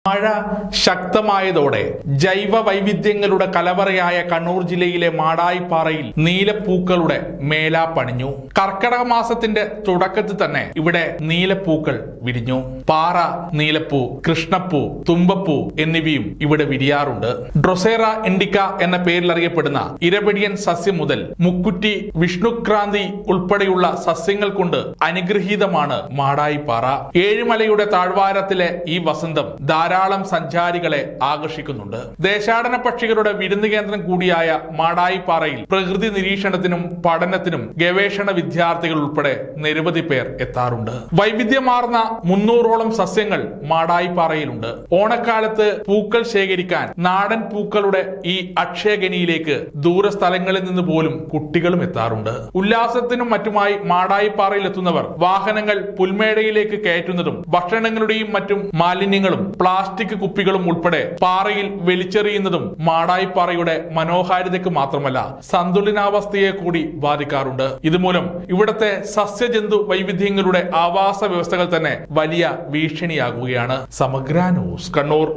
മഴ ശക്തമായതോടെ ജൈവ വൈവിധ്യങ്ങളുടെ കലവറയായ കണ്ണൂർ ജില്ലയിലെ മാടായിപ്പാറയിൽ നീലപ്പൂക്കളുടെ മേലാപ്പണിഞ്ഞു. കർക്കടക മാസത്തിന്റെ തുടക്കത്തിൽ തന്നെ ഇവിടെ നീലപ്പൂക്കൾ വിരിഞ്ഞു. പാറ നീലപ്പൂ, കൃഷ്ണപ്പൂ, തുമ്പപ്പൂ എന്നിവയും ഇവിടെ വിരിയാറുണ്ട്. ഡ്രൊസേറ ഇൻഡിക്ക എന്ന പേരിൽ അറിയപ്പെടുന്ന ഇരപിടിയൻ സസ്യം മുതൽ മുക്കുറ്റി, വിഷ്ണുക്രാന്തി ഉൾപ്പെടെയുള്ള സസ്യങ്ങൾ കൊണ്ട് അനുഗ്രഹീതമാണ് മാടായിപ്പാറ. ഏഴുമലയുടെ താഴ്വാരത്തിലെ ഈ വസന്തം ധാരാളം സഞ്ചാരികളെ ആകർഷിക്കുന്നുണ്ട്. ദേശാടന പക്ഷികളുടെ വിരുന്ന് കേന്ദ്രം കൂടിയായ മാടായിപ്പാറയിൽ പ്രകൃതി നിരീക്ഷണത്തിനും പഠനത്തിനും ഗവേഷണ വിദ്യാർത്ഥികൾ ഉൾപ്പെടെ നിരവധി പേർ എത്താറുണ്ട്. വൈവിധ്യമാർന്ന 300ഓളം സസ്യങ്ങൾ മാടായിപ്പാറയിലുണ്ട്. ഓണക്കാലത്ത് പൂക്കൾ ശേഖരിക്കാൻ നാടൻ പൂക്കളുടെ ഈ അക്ഷയഖനിയിലേക്ക് ദൂരസ്ഥലങ്ങളിൽ നിന്ന് പോലും കുട്ടികളും എത്താറുണ്ട്. ഉല്ലാസത്തിനും മറ്റുമായി മാടായിപ്പാറയിൽ എത്തുന്നവർ വാഹനങ്ങൾ പുൽമേടയിലേക്ക് കയറ്റുന്നതും ഭക്ഷണങ്ങളുടെയും മറ്റും മാലിന്യങ്ങളും പ്ലാസ്റ്റിക് കുപ്പികളും ഉൾപ്പെടെ പാറയിൽ വലിച്ചെറിയുന്നതും മാടായിപ്പാറയുടെ മനോഹാരിതയ്ക്ക് മാത്രമല്ല സന്തുലനാവസ്ഥയെ കൂടി ബാധിക്കാറുണ്ട്. ഇതുമൂലം ഇവിടത്തെ സസ്യജന്തു വൈവിധ്യങ്ങളുടെ ആവാസ വ്യവസ്ഥകൾ തന്നെ വലിയ ഭീഷണിയാകുകയാണ്. സമഗ്ര ന്യൂസ്, കണ്ണൂർ.